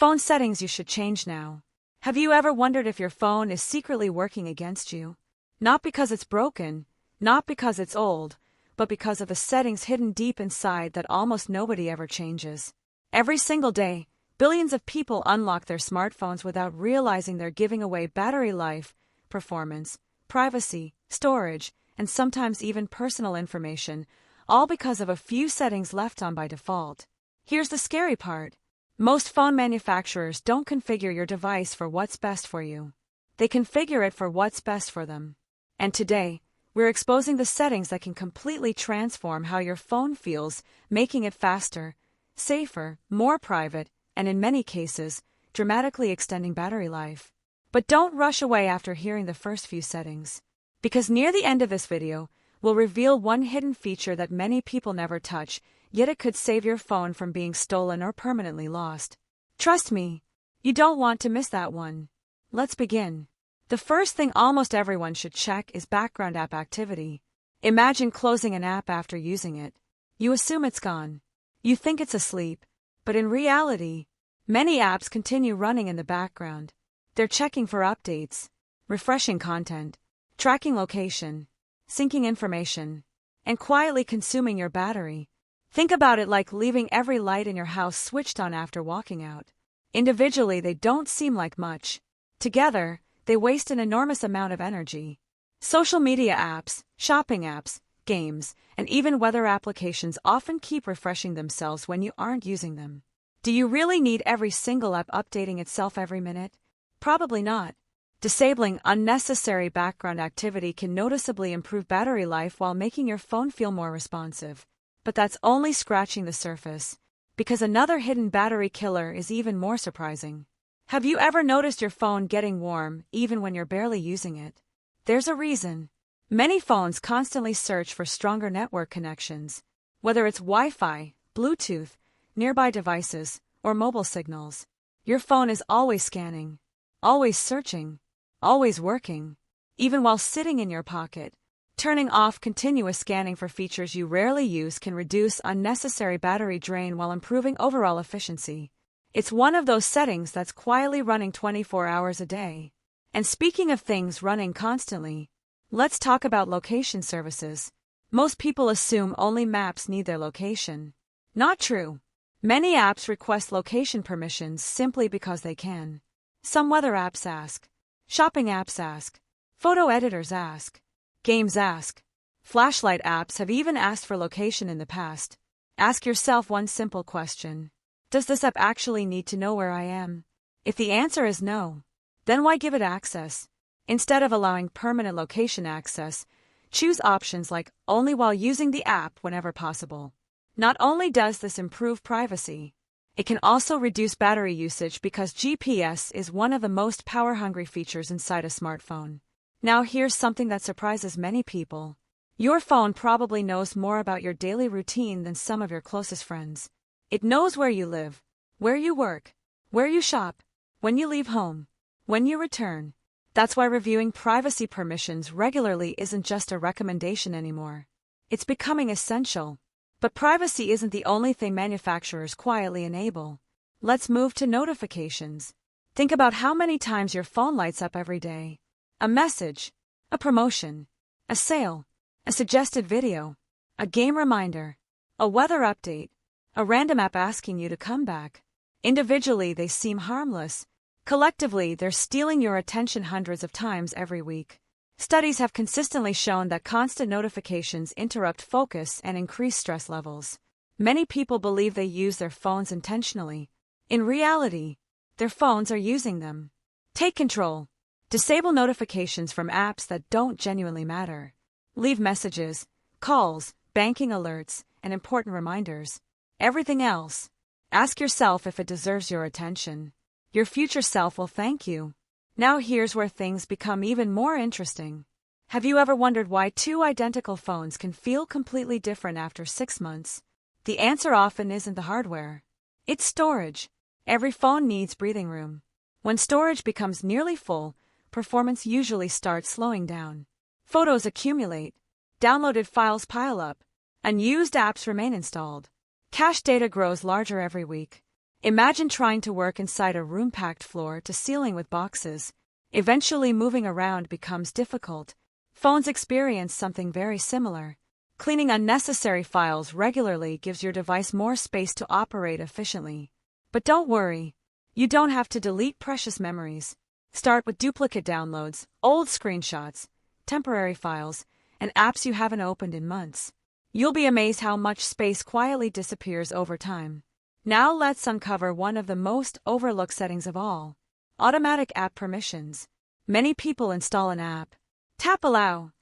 Phone settings you should change now. Have you ever wondered if your phone is secretly working against you? Not because it's broken, not because it's old, but because of the settings hidden deep inside that almost nobody ever changes. Every single day, billions of people unlock their smartphones without realizing they're giving away battery life, performance, privacy, storage, and sometimes even personal information, all because of a few settings left on by default. Here's the scary part. Most phone manufacturers don't configure your device for what's best for you. They configure it for what's best for them. And today, we're exposing the settings that can completely transform how your phone feels, making it faster, safer, more private, and in many cases, dramatically extending battery life. But don't rush away after hearing the first few settings. Because near the end of this video, we'll reveal one hidden feature that many people never touch, yet it could save your phone from being stolen or permanently lost. Trust me, you don't want to miss that one. Let's begin. The first thing almost everyone should check is background app activity. Imagine closing an app after using it. You assume it's gone. You think it's asleep. But in reality, many apps continue running in the background. They're checking for updates, refreshing content, tracking location, syncing information, and quietly consuming your battery. Think about it like leaving every light in your house switched on after walking out. Individually, they don't seem like much. Together, they waste an enormous amount of energy. Social media apps, shopping apps, games, and even weather applications often keep refreshing themselves when you aren't using them. Do you really need every single app updating itself every minute? Probably not. Disabling unnecessary background activity can noticeably improve battery life while making your phone feel more responsive. But that's only scratching the surface, because another hidden battery killer is even more surprising. Have you ever noticed your phone getting warm even when you're barely using it? There's a reason. Many phones constantly search for stronger network connections, whether it's Wi-Fi, Bluetooth, nearby devices, or mobile signals. Your phone is always scanning, always searching, always working, even while sitting in your pocket. Turning off continuous scanning for features you rarely use can reduce unnecessary battery drain while improving overall efficiency. It's one of those settings that's quietly running 24 hours a day. And speaking of things running constantly, let's talk about location services. Most people assume only maps need their location. Not true. Many apps request location permissions simply because they can. Some weather apps ask. Shopping apps ask. Photo editors ask. Games ask. Flashlight apps have even asked for location in the past. Ask yourself one simple question. Does this app actually need to know where I am? If the answer is no, then why give it access? Instead of allowing permanent location access, choose options like only while using the app whenever possible. Not only does this improve privacy, it can also reduce battery usage because GPS is one of the most power-hungry features inside a smartphone. Now here's something that surprises many people. Your phone probably knows more about your daily routine than some of your closest friends. It knows where you live, where you work, where you shop, when you leave home, when you return. That's why reviewing privacy permissions regularly isn't just a recommendation anymore. It's becoming essential. But privacy isn't the only thing manufacturers quietly enable. Let's move to notifications. Think about how many times your phone lights up every day. A message, a promotion, a sale, a suggested video, a game reminder, a weather update, a random app asking you to come back. Individually, they seem harmless. Collectively, they're stealing your attention hundreds of times every week. Studies have consistently shown that constant notifications interrupt focus and increase stress levels. Many people believe they use their phones intentionally. In reality, their phones are using them. Take control. Disable notifications from apps that don't genuinely matter. Leave messages, calls, banking alerts, and important reminders. Everything else, ask yourself if it deserves your attention. Your future self will thank you. Now here's where things become even more interesting. Have you ever wondered why two identical phones can feel completely different after 6 months? The answer often isn't the hardware. It's storage. Every phone needs breathing room. When storage becomes nearly full, performance usually starts slowing down. Photos accumulate. Downloaded files pile up. Unused apps remain installed. Cache data grows larger every week. Imagine trying to work inside a room packed floor to ceiling with boxes. Eventually moving around becomes difficult. Phones experience something very similar. Cleaning unnecessary files regularly gives your device more space to operate efficiently. But don't worry, you don't have to delete precious memories. Start with duplicate downloads, old screenshots, temporary files, and apps you haven't opened in months. You'll be amazed how much space quietly disappears over time. Now let's uncover one of the most overlooked settings of all: automatic app permissions. Many people install an app. Tap allow,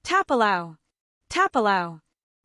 tap allow, tap allow,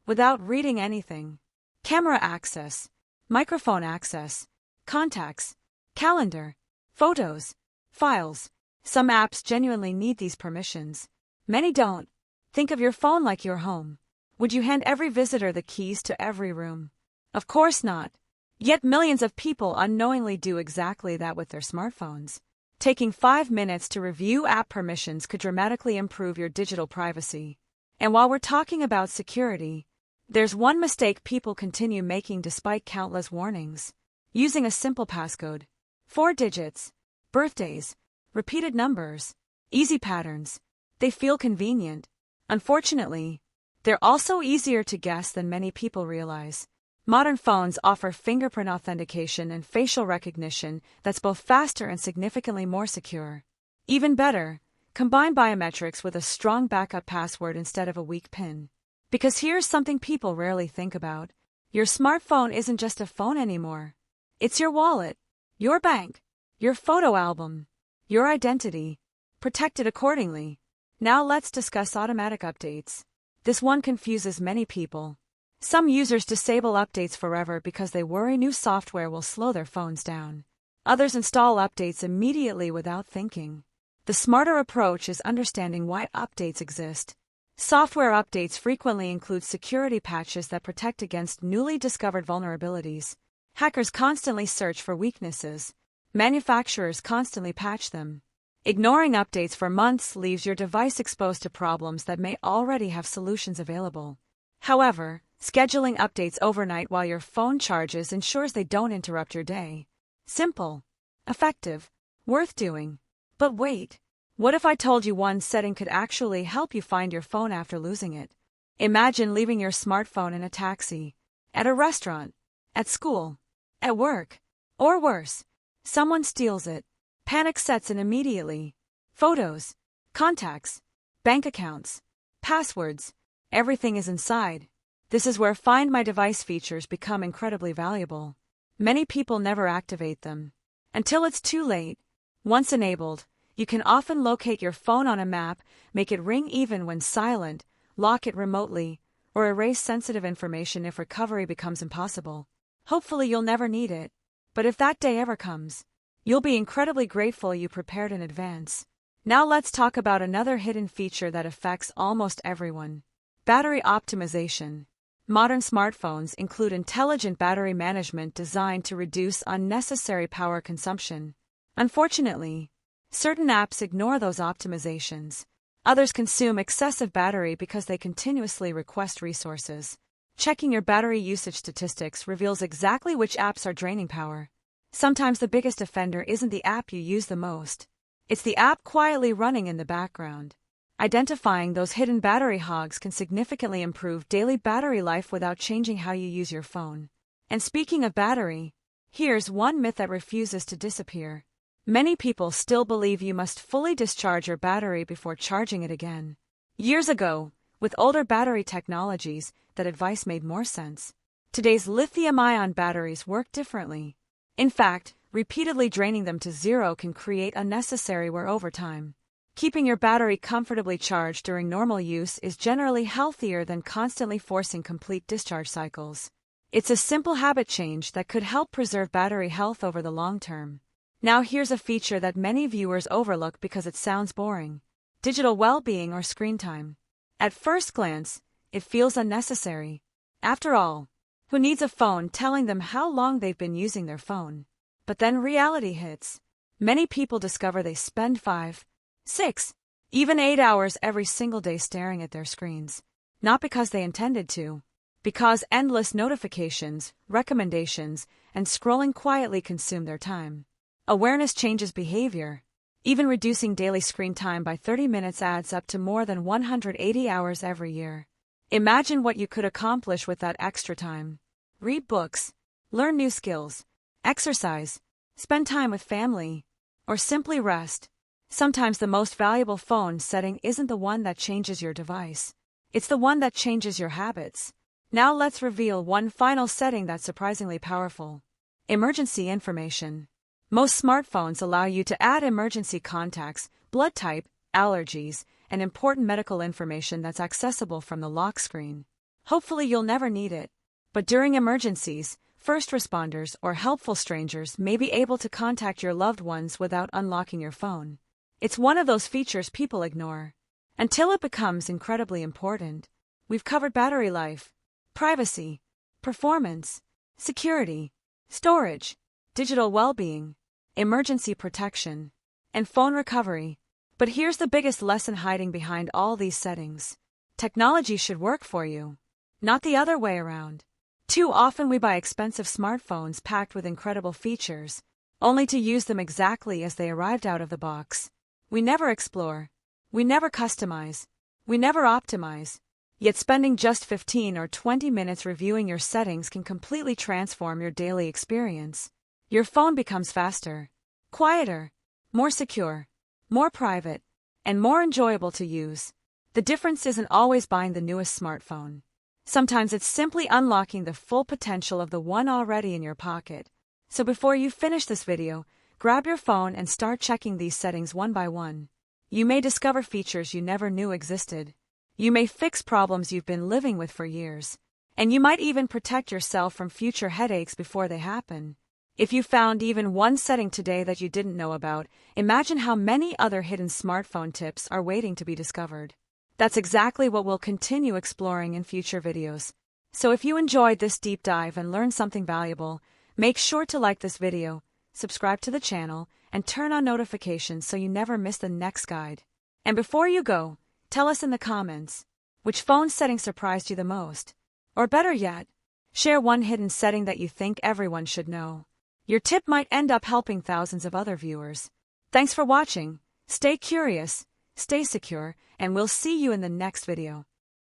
without reading anything. Camera access, microphone access, contacts, calendar, photos, files. Some apps genuinely need these permissions. Many don't. Think of your phone like your home. Would you hand every visitor the keys to every room? Of course not. Yet millions of people unknowingly do exactly that with their smartphones. Taking 5 minutes to review app permissions could dramatically improve your digital privacy. And while we're talking about security, there's one mistake people continue making despite countless warnings. Using a simple passcode. 4 digits, birthdays, repeated numbers, easy patterns. They feel convenient. Unfortunately, they're also easier to guess than many people realize. Modern phones offer fingerprint authentication and facial recognition that's both faster and significantly more secure. Even better, combine biometrics with a strong backup password instead of a weak PIN. Because here's something people rarely think about. Your smartphone isn't just a phone anymore. It's your wallet, your bank, your photo album, your identity. Protect it accordingly. Now let's discuss automatic updates. This one confuses many people. Some users disable updates forever because they worry new software will slow their phones down. Others install updates immediately without thinking. The smarter approach is understanding why updates exist. Software updates frequently include security patches that protect against newly discovered vulnerabilities. Hackers constantly search for weaknesses. Manufacturers constantly patch them. Ignoring updates for months leaves your device exposed to problems that may already have solutions available. However, scheduling updates overnight while your phone charges ensures they don't interrupt your day. Simple, effective, worth doing. But wait, what if I told you one setting could actually help you find your phone after losing it? Imagine leaving your smartphone in a taxi, at a restaurant, at school, at work, or worse, someone steals it. Panic sets in immediately. Photos, contacts, bank accounts, passwords, everything is inside. This is where Find My Device features become incredibly valuable. Many people never activate them until it's too late. Once enabled, you can often locate your phone on a map, make it ring even when silent, lock it remotely, or erase sensitive information if recovery becomes impossible. Hopefully you'll never need it, but if that day ever comes, you'll be incredibly grateful you prepared in advance. Now let's talk about another hidden feature that affects almost everyone: battery optimization. Modern smartphones include intelligent battery management designed to reduce unnecessary power consumption. Unfortunately, certain apps ignore those optimizations. Others consume excessive battery because they continuously request resources. Checking your battery usage statistics reveals exactly which apps are draining power. Sometimes the biggest offender isn't the app you use the most. It's the app quietly running in the background. Identifying those hidden battery hogs can significantly improve daily battery life without changing how you use your phone. And speaking of battery, here's one myth that refuses to disappear. Many people still believe you must fully discharge your battery before charging it again. Years ago, with older battery technologies, that advice made more sense. Today's lithium-ion batteries work differently. In fact, repeatedly draining them to zero can create unnecessary wear over time. Keeping your battery comfortably charged during normal use is generally healthier than constantly forcing complete discharge cycles. It's a simple habit change that could help preserve battery health over the long term. Now here's a feature that many viewers overlook because it sounds boring: digital well-being or screen time. At first glance, it feels unnecessary. After all, who needs a phone telling them how long they've been using their phone? But then reality hits. Many people discover they spend 5, 6, even 8 hours every single day staring at their screens. Not because they intended to, because endless notifications, recommendations, and scrolling quietly consume their time. Awareness changes behavior. Even reducing daily screen time by 30 minutes adds up to more than 180 hours every year. Imagine what you could accomplish with that extra time. Read books, learn new skills, exercise, spend time with family, or simply rest. Sometimes the most valuable phone setting isn't the one that changes your device. It's the one that changes your habits. Now let's reveal one final setting that's surprisingly powerful. Emergency information. Most smartphones allow you to add emergency contacts, blood type, allergies, and important medical information that's accessible from the lock screen. Hopefully you'll never need it. But during emergencies, first responders or helpful strangers may be able to contact your loved ones without unlocking your phone. It's one of those features people ignore until it becomes incredibly important. We've covered battery life, privacy, performance, security, storage, digital well-being, emergency protection, and phone recovery. But here's the biggest lesson hiding behind all these settings. Technology should work for you, not the other way around. Too often we buy expensive smartphones packed with incredible features, only to use them exactly as they arrived out of the box. We never explore. We never customize. We never optimize. Yet spending just 15 or 20 minutes reviewing your settings can completely transform your daily experience. Your phone becomes faster, quieter, more secure, more private, and more enjoyable to use. The difference isn't always buying the newest smartphone. Sometimes it's simply unlocking the full potential of the one already in your pocket. So before you finish this video, grab your phone and start checking these settings one by one. You may discover features you never knew existed. You may fix problems you've been living with for years. And you might even protect yourself from future headaches before they happen. If you found even one setting today that you didn't know about, imagine how many other hidden smartphone tips are waiting to be discovered. That's exactly what we'll continue exploring in future videos. So if you enjoyed this deep dive and learned something valuable, make sure to like this video, subscribe to the channel, and turn on notifications so you never miss the next guide. And before you go, tell us in the comments, which phone setting surprised you the most? Or better yet, share one hidden setting that you think everyone should know. Your tip might end up helping thousands of other viewers. Thanks for watching. Stay curious, stay secure, and we'll see you in the next video.